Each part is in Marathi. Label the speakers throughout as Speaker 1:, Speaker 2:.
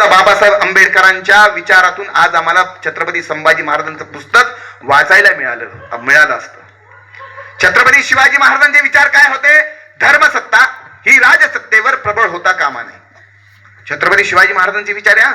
Speaker 1: बाबासाहेब आंबेडकरांच्या विचारातून आज आम्हाला छत्रपती संभाजी महाराजांचं पुस्तक वाचायला मिळालं असतं. छत्रपती शिवाजी महाराजांचे विचार काय होते? धर्मसत्ता ही राजसत्तेवर प्रबळ होता कामा नये. छत्रपती शिवाजी महाराजांचे विचार आहे,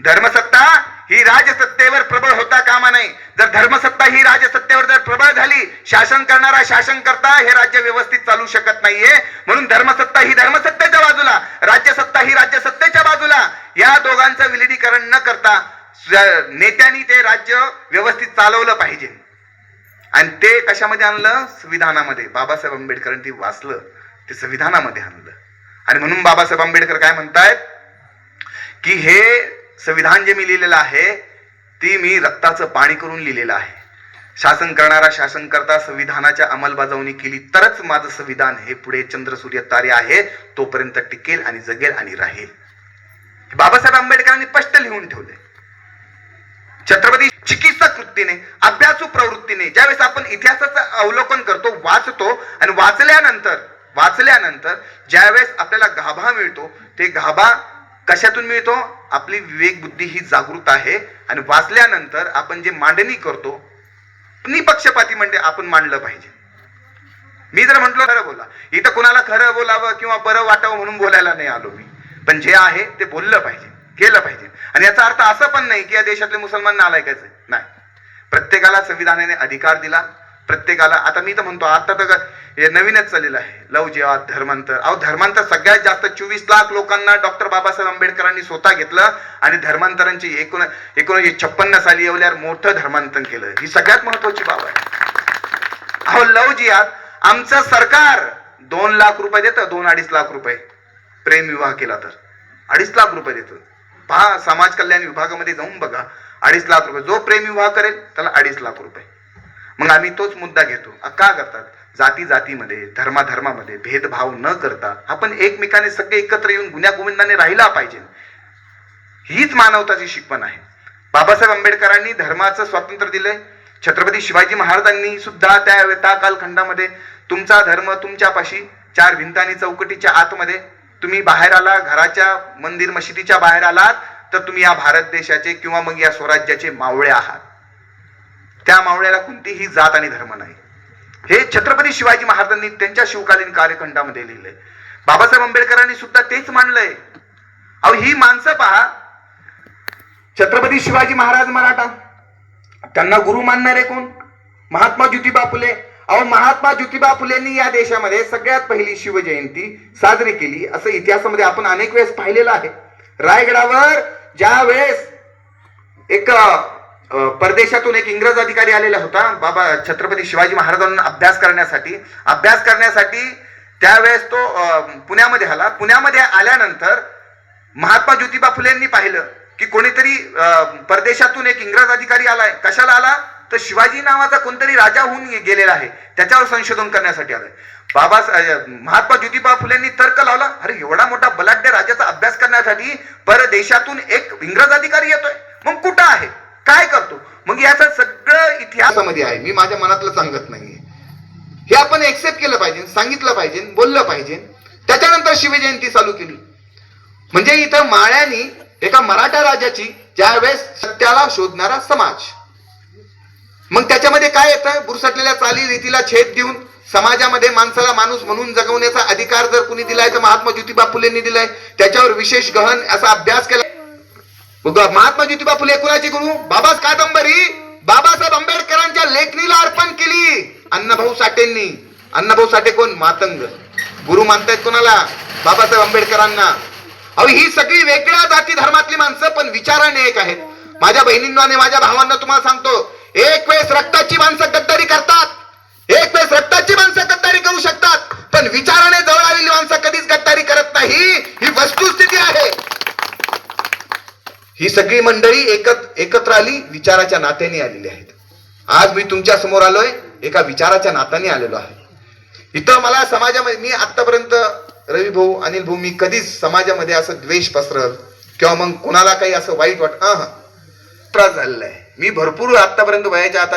Speaker 1: धर्मसत्ता ही राजसत्तेवर प्रबळ होता कामा नये. जर धर्मसत्ता ही राजसत्तेवर जर प्रबळ झाली, शासन करणारा शासनकर्ता हे राज्य व्यवस्थित चालू शकत नाहीये. म्हणून धर्मसत्ता ही धर्मसत्तेच्या बाजूला, राज्यसत्ता ही राज्यसत्तेच्या बाजूला, या दोघांचं विलीनीकरण न करता नेत्यांनी ते राज्य व्यवस्थित चालवलं पाहिजे. आणि ते कशामध्ये आणलं? संविधानामध्ये. बाबासाहेब आंबेडकरांनी ते वाचलं, ते संविधानामध्ये आणलं. आणि म्हणून बाबासाहेब आंबेडकर काय म्हणतायत की हे संविधान जे मी लिहिलेलं आहे ती मी रक्ताचं पाणी करून लिहिलेलं आहे. शासन करणारा शासनकर्ता संविधानाच्या अंमलबजावणी केली तरच माझं संविधान हे पुढे चंद्र सूर्य तारे आहे तोपर्यंत टिकेल आणि जगेल आणि राहील. बाबासाहेब आंबेडकरांनी स्पष्ट लिहून ठेवले. छत्रपती चिकित्सक वृत्तीने, अभ्यासू प्रवृत्तीने ज्यावेळेस आपण इतिहासाचं अवलोकन करतो, वाचतो आणि वाचल्यानंतर ज्यावेळेस आपल्याला गाभा मिळतो, ते गाभा कशातून मिळतो? आपली विवेक बुद्धी ही जागृत आहे. आणि वाचल्यानंतर आपण जे मांडणी करतो निपक्षपाती म्हणजे आपण मांडलं पाहिजे. मी जर म्हटलं खरं बोला, इथं कुणाला खरं बोलावं किंवा बरं वाटावं म्हणून बोलायला नाही आलो मी, पण जे आहे ते बोललं पाहिजे, केलं पाहिजे. आणि याचा अर्थ असं पण नाही की या देशातले मुसलमान नालायकाचे नाही. प्रत्येकाला संविधानाने अधिकार दिला. प्रत्येकाला, आता मी तर म्हणतो, आता तर हे नवीनच चाललेलं आहे लव जिहाद, धर्मांतर. धर्मांतर सगळ्यात जास्त 24 लाख लोकांना डॉक्टर बाबासाहेब आंबेडकरांनी स्वतः घेतलं आणि धर्मांतरांची 1956 साली एवढ्या मोठं धर्मांतरण केलं. ही सगळ्यात महत्वाची बाब आहे. लव जिहाद, आमचं सरकार 2 लाख रुपये देतं, 2-2.5 लाख रुपये. प्रेम विवाह केला तर 2.5 लाख रुपये देतं. पहा, समाज कल्याण विभागामध्ये जाऊन बघा, 2.5 लाख रुपये. जो प्रेम विवाह करेल त्याला 2.5 लाख रुपये. मग आम्ही तोच मुद्दा घेतो. का करतात? जातीमध्ये, धर्मामध्ये भेदभाव न करता आपण एकमेकाने सगळे एकत्र येऊन गुण्यागोविंदाने राहिला पाहिजे. हीच मानवताची शिकवण आहे. बाबासाहेब आंबेडकरांनी धर्माचं स्वातंत्र्य दिलंय. छत्रपती शिवाजी महाराजांनी सुद्धा त्या कालखंडामध्ये तुमचा धर्म तुमच्यापाशी 4 भिंतांनी चौकटीच्या आतमध्ये, तुम्ही बाहेर आला, घराच्या मंदिर मशिदीच्या बाहेर आलात तर तुम्ही या भारत देशाचे किंवा मग या स्वराज्याचे मावळे आहात. त्या मावळ्याला कोणतीही जात आणि धर्म नाही. हे छत्रपती शिवाजी महाराजांनी त्यांच्या शिवकालीन कार्यखंडामध्ये लिहिलंय. बाबासाहेब आंबेडकरांनी सुद्धा तेच मांडलंय. ही माणसं पहा, छत्रपती शिवाजी महाराज मराठा, त्यांना गुरु मानणारे कोण? महात्मा ज्योतिबा फुले. महात्मा ज्योतिबा फुलेंनी या देशामध्ये सगळ्यात पहिली शिवजयंती साजरी केली असं इतिहासामध्ये आपण अनेक वेळेस पाहिलेलं आहे. रायगडावर ज्या वेळेस एक परदेशातून एक इंग्रज अधिकारी आलेला होता बाबा छत्रपती शिवाजी महाराजांना अभ्यास करण्यासाठी त्यावेळेस तो पुण्यामध्ये आला. पुण्यामध्ये आल्यानंतर महात्मा ज्योतिबा फुलेंनी पाहिलं की कोणीतरी परदेशातून एक इंग्रज अधिकारी आलाय. कशाला आला? तर शिवाजी नावाचा कोणतरी राजा होऊन गेलेला आहे, त्याच्यावर संशोधन करण्यासाठी आलाय. महात्मा ज्योतिबा फुलेंनी तर्क लावला, अरे एवढा मोठा बलाढ्य राजाचा अभ्यास करण्यासाठी परदेशातून एक इंग्रज अधिकारी येतोय, मग कुठं आहे, काय करतो? मग याचं सगळं इतिहासामध्ये आहे. मी माझ्या मनातलं सांगत नाहीये. हे आपण एक्सेप्ट केलं पाहिजे, सांगितलं पाहिजे, बोललं पाहिजे. त्याच्यानंतर शिवजयंती चालू केली. म्हणजे इथं माळ्यांनी एका मराठा राजाची ज्यावेळेस सत्याला शोधणारा समाज, मग त्याच्यामध्ये काय येतं? बुरसटलेल्या चाली रीतीला छेद देऊन समाजामध्ये माणसाला माणूस म्हणून जगवण्याचा अधिकार जर कुणी दिलाय तर महात्मा ज्योतिबा फुलेंनी दिलाय. त्याच्यावर विशेष गहन असा अभ्यास केला. महात्मा ज्योतिबा फुले कुणाची गुरु? बाबास कादंबरी बाबासाहेब आंबेडकरांच्या लेखणीला अर्पण केली अण्णाभाऊ साठेंनी. अण्णाभाऊ साठे कोण? मातंग. गुरु मानतायत कोणाला? बाबासाहेब आंबेडकरांना. ही सगळी वेगळ्या जाती धर्मातली माणसं पण विचाराने एक आहेत. माझ्या बहिणींना आणि माझ्या भावांना तुम्हाला सांगतो, एक वेळेस रक्ताची माणसं गद्दारी करतात, एक वेळेस रक्ताची माणसं गद्दारी करू शकतात, पण विचाराने जवळ आलेली माणसं कधीच गद्दारी करत नाही. ही वस्तुस्थिती आहे. ही सगळी मंडळी एकत्र आली, विचाराच्या नात्याने आलेली आहेत. आज मी तुमच्या समोर आलोय, एका विचाराच्या नात्याने आलेलो आहे. इथं मला समाजामध्ये, मी आतापर्यंत रवी भाऊ, अनिल भाऊ, मी कधीच समाजामध्ये असं द्वेष पसरल किंवा मग कुणाला काही असं वाईट त्रास झालेला आहे. मी भरपूर आतापर्यंत वयाच्या आता